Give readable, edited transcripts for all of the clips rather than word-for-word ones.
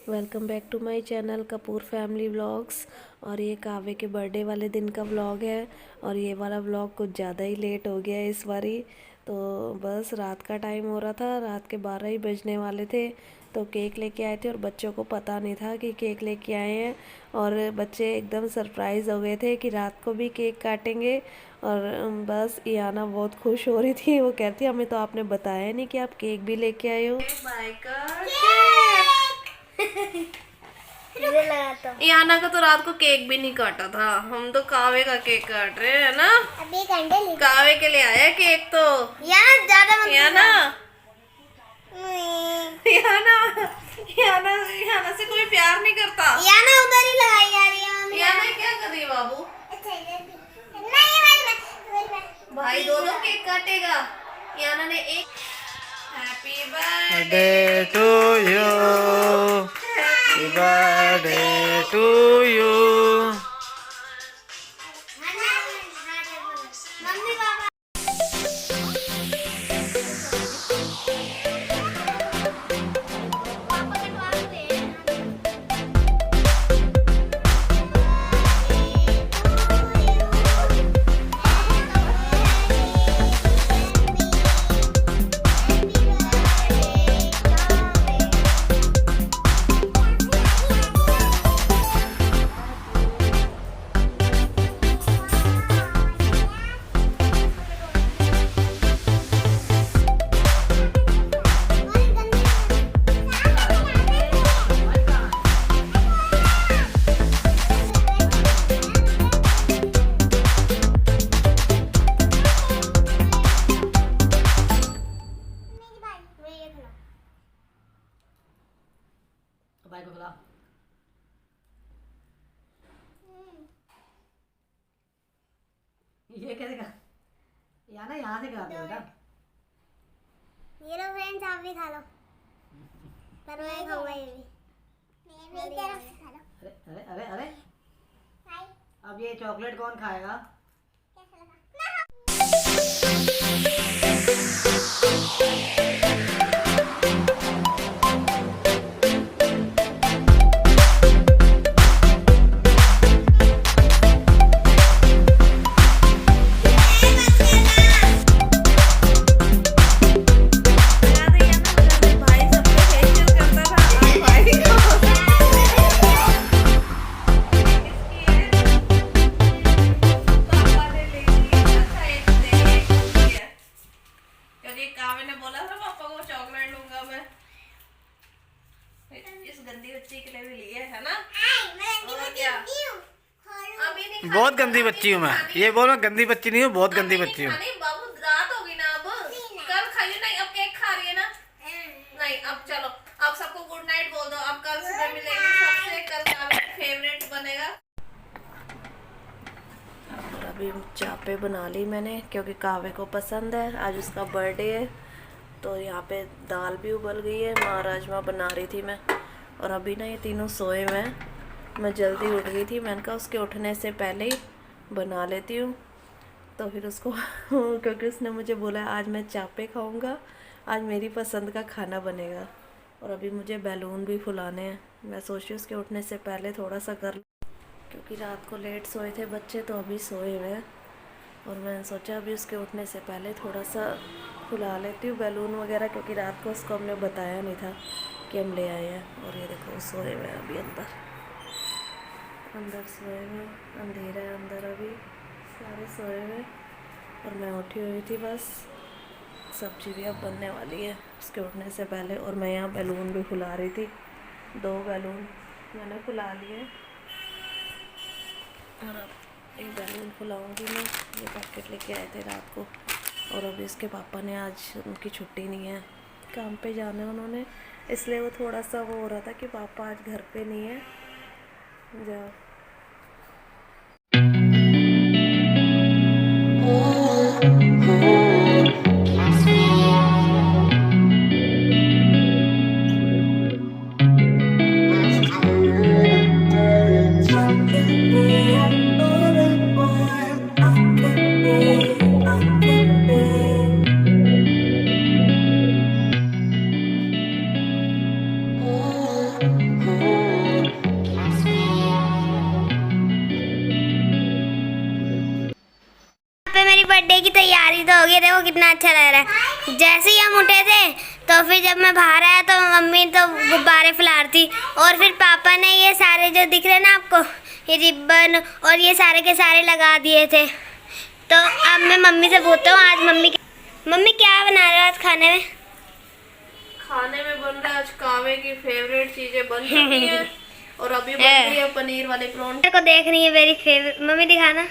Welcome back to my channel Kapoor family vlogs. और ये काव्य के बर्थडे वाले दिन का व्लॉग है। और ये वाला व्लॉग कुछ ज़्यादा ही लेट हो गया है इस बारी। तो बस रात का टाइम हो रहा था, रात के 12 ही बजने वाले थे। तो केक लेके आए थे और बच्चों को पता नहीं था कि केक लेके आए हैं। और बच्चे एकदम सरप्राइज़ हो गए थे कि रात को भी केक काटेंगे। और बस इयाना बहुत खुश हो रही थी, वो कहती हमें तो आपने बताया नहीं कि आप केक भी लेके आए हो। याना का तो रात को केक भी नहीं काटा था, हम तो कावे का केक काट रहे हैं ना। अभी घंटे कावे के लिए आया केक तो याना ज्यादा मत याना याना याना याना से कोई प्यार नहीं करता। याना उधर ही लगाई जा रही है। याना क्या कर रही है बाबू? भाई दोनों केक काटेगा। याना ने एक happy birthday to you, happy birthday to you. Mummy papa भाई को खिला। ये कैसे का? याना यहाँ से खिलाते बेटा। ये लो फ्रेंड्स, आप भी खा लो। पर मैं खाऊंगा ये भी। मेरी तरफ से खा लो। अरे अरे अरे अरे, अब ये चॉकलेट कौन खाएगा? गंदी बच्ची के लिए भी लिए है ना। बहुत गंदी बच्ची हूँ मैं। ये बोल, मैं गंदी बच्ची नहीं हूँ, बहुत गंदी बच्ची हूँ। बाबू रात होगी ना, अब कल खाइए। नहीं अब केक खा रही है ना। नहीं अब चलो, अब सबको गुड नाइट बोल दो। अब कल सुबह मिलेंगे सबसे। कल का फेवरेट बनेगा। और अभी चापे बना ली मैंने क्योंकि कावे को पसंद है, आज उसका बर्थडे है। तो यहाँ पे दाल भी उबल गई है, माँ राजमा बना रही थी मैं। और अभी ना ये तीनों सोए हुए हैं। मैं जल्दी उठ गई थी, मैंने कहा उसके उठने से पहले ही बना लेती हूँ। तो फिर उसको क्योंकि उसने मुझे बोला आज मैं चापे खाऊंगा, आज मेरी पसंद का खाना बनेगा। और अभी मुझे बैलून भी फुलाने हैं। मैं सोची उसके उठने से पहले थोड़ा सा कर, क्योंकि रात को लेट सोए थे बच्चे तो अभी सोए हुए हैं। और मैंने सोचा अभी उसके उठने से पहले थोड़ा सा फुला लेती हूँ बैलून वगैरह, क्योंकि रात को उसको हमने बताया नहीं था कि हम ले आए हैं। और ये देखो सोए हुए हैं अभी अंदर सोए हुए। अंधेरा है अंदर, अभी सारे सोए हुए। और मैं उठी हुई थी बस। सब्जी भी अब बनने वाली है उसके उठने से पहले। और मैं यहाँ बैलून भी फुला रही थी, 2 बैलून मैंने फुला लिए। और अब एक बैलून फुलाऊंगी मैं। ये पैकेट लेके आए थे रात को। और अभी इसके पापा ने, आज उनकी छुट्टी नहीं है, काम पे जाना है उन्होंने, इसलिए वो थोड़ा सा वो हो रहा था कि पापा आज घर पे नहीं है। जाओ बर्थडे की तैयारी तो हो गई। देखो कितना अच्छा लग रहा है। जैसे ही हम उठे थे तो फिर जब मैं बाहर आया तो मम्मी तो गुब्बारे फुला रही थी, और फिर पापा ने ये सारे जो दिख रहे हैं ना आपको, ये रिबन और ये सारे के सारे लगा दिए थे। तो अब मैं मम्मी से पूछता हूँ आज मम्मी क्या बना रहे हो आज खाने में? खाने में बन रहा है आज कावे की फेवरेट चीजें बन चुकी है और अभी बन रही है पनीर वाले परोंठे। मेरे को देख रही है मेरी फेवरेट। मम्मी दिखाना।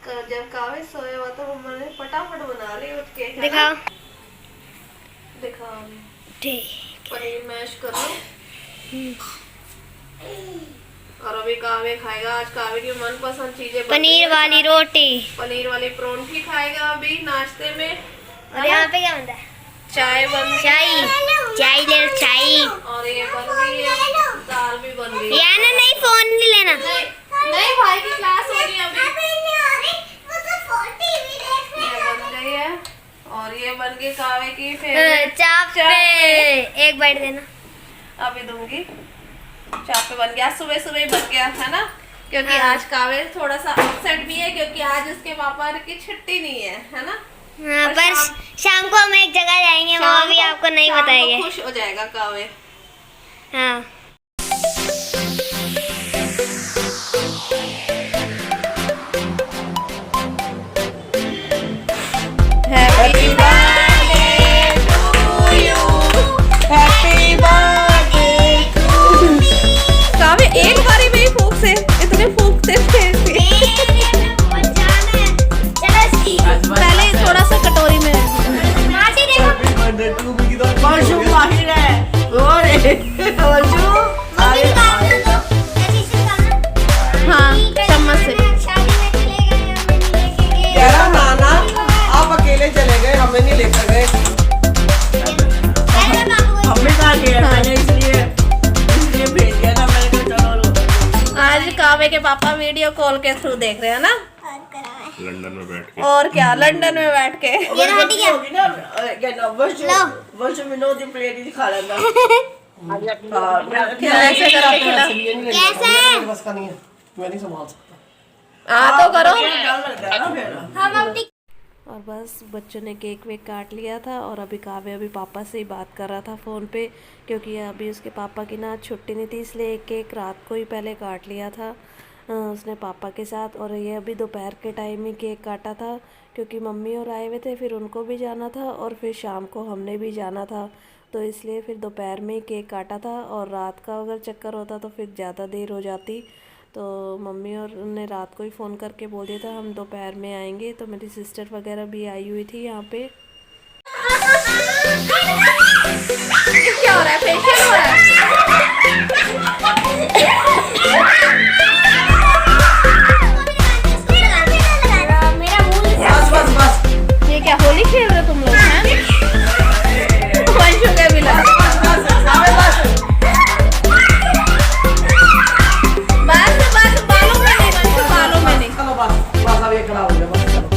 जब कावे सोए हुआ तो मैंने फटाफट बना ली उठ के। दिखाओ। दिखाओ। ठीक। पनीर मैश करो और अभी कावे खाएगा आज कावे की मनपसंद चीजें पनीर वाली रोटी, पनीर वाली परोंठी खाएगा अभी नाश्ते में। और यहाँ पे क्या बनता है? चाय बन चाय ले लो चाय। और ये बन गई है, दाल भी बन गई है। यार ना नहीं, फोन नहीं लेना। नहीं भाई की क्लास हो रही है अभी। ये बन गई है और ये बन गई कावे की फेवरेट चापे। एक बाइट देना। अभी दूंगी। चापे बन गया, सुबह सुबह ही बन गया है ना, क्योंकि आज कावे थोड़ा सा अपसेट भी है क्योंकि आज उसके पापा की छुट्टी नहीं है ना। हाँ, पर शाम को हम एक जगह जाएंगे, वहाँ भी आपको नहीं बताएंगे। खुश हो जाएगा कावे। हाँ। Happy birthday to you, happy birthday to. Kave एक बारी में ही फूंक से इतने फूंकते थे। पहले थोड़ा सा कटोरी में हाँ चम्मच से। आप अकेले चले गए, हमें नहीं लेकर गए। हमें कहा गया मैंने, इसलिए भेज दिया ना मैंने कहा चलो लो। आज कावे के पापा वीडियो कॉल के थ्रू देख रहे हैं ना, लंदन में बैठ के। और क्या लंदन में बैठ के। होगी ना क्या ना वर्ष विनोद प्लेट खा लेना। ऐसे करके खिला। कैसे? बस का नहीं है, मैं नहीं संभाल सकता। हाँ तो करो। डर लगता है ना फिर। और बस बच्चों ने केक वेक काट लिया था और अभी काव्य अभी पापा से ही बात कर रहा था फ़ोन पे, क्योंकि अभी उसके पापा की ना छुट्टी नहीं थी, इसलिए एक केक रात को ही पहले काट लिया था उसने पापा के साथ। और ये अभी दोपहर के टाइम ही केक काटा था क्योंकि मम्मी और आए हुए थे, फिर उनको भी जाना था और फिर शाम को हमने भी जाना था, तो इसलिए फिर दोपहर में ही केक काटा था। और रात का अगर चक्कर होता तो फिर ज़्यादा देर हो जाती, तो मम्मी और ने रात को ही फ़ोन करके बोल दिया था हम दोपहर में आएंगे। तो मेरी सिस्टर वगैरह भी आई हुई थी यहाँ पे। क्या हो रहा है? फेशियल हो रहा है? बस बस ये क्या होली खेल रहे तुम लोग हैं? वंशु के मिला। बस बालों में नहीं, वंशु बालों में नहीं। चलो बस अब ये खड़ा हो गया, बस चलो।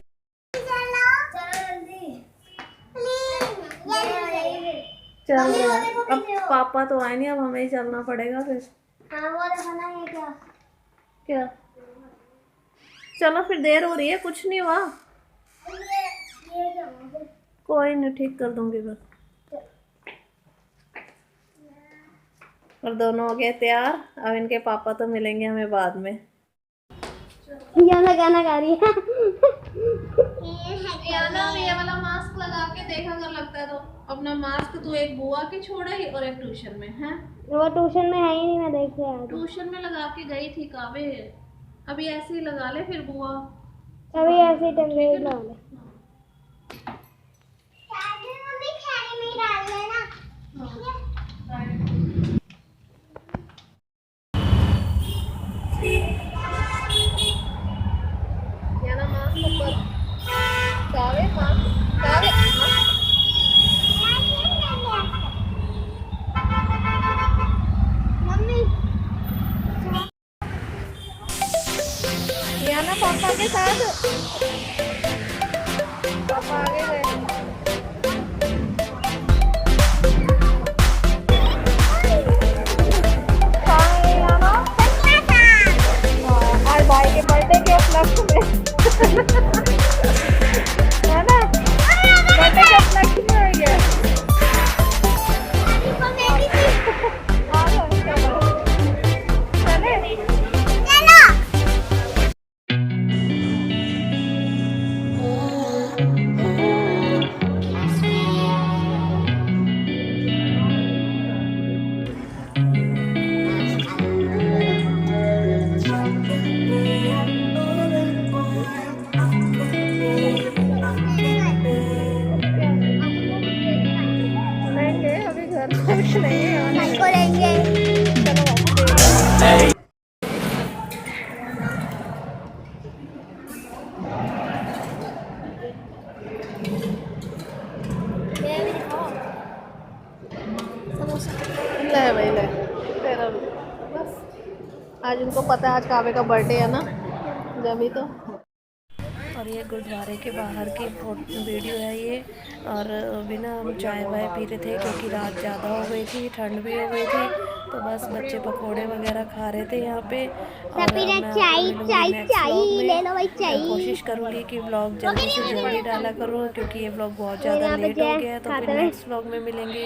चल रहा है। अब पापा तो आए नहीं, अब हमें ही चलना पड़ेगा फिर। क्या? चलो फिर देर हो रही है, कुछ नहीं हुआ। कोई नहीं, ठीक कर दूंगी बस। और दोनों हो गए तैयार। अब इनके पापा तो मिलेंगे हमें बाद में। याना गाना गा रही है। याना ये वाला मास्क लगा के देखा कर लगता है तो अपना मास्क तू एक बुआ के छोड़ा ही और एक ट्यूशन में है। वो ट्यूशन में है ही नहीं, मैं देख के ट्यूशन में लगा के गई थी कावे। अभी ऐसे ही लगा ले फिर बुआ। अभी ऐसे ही टंगे ही लगा ले। याना मास्क ऊपर। कावे मास्क कावे याना पापा के साथ। पापा आगे गए। आज भाई के बर्थडे के उपलक्ष्य में आज उनको पता है आज कावे का बर्थडे है ना, जब ही तो। और ये गुरुद्वारे के बाहर की वीडियो है ये। और अभी ना हम चाय वाय पी रहे थे क्योंकि रात ज़्यादा हो गई थी, ठंड भी हो गई थी, तो बस बच्चे पकोड़े वगैरह खा रहे थे यहाँ पे। और मैं कोशिश करूँगी कि व्लॉग जल्दी से जल्दी डाला करूँ क्योंकि ये व्लॉग बहुत ज़्यादा लेट हो गया है। तो फिर नेक्स्ट व्लॉग में मिलेंगे।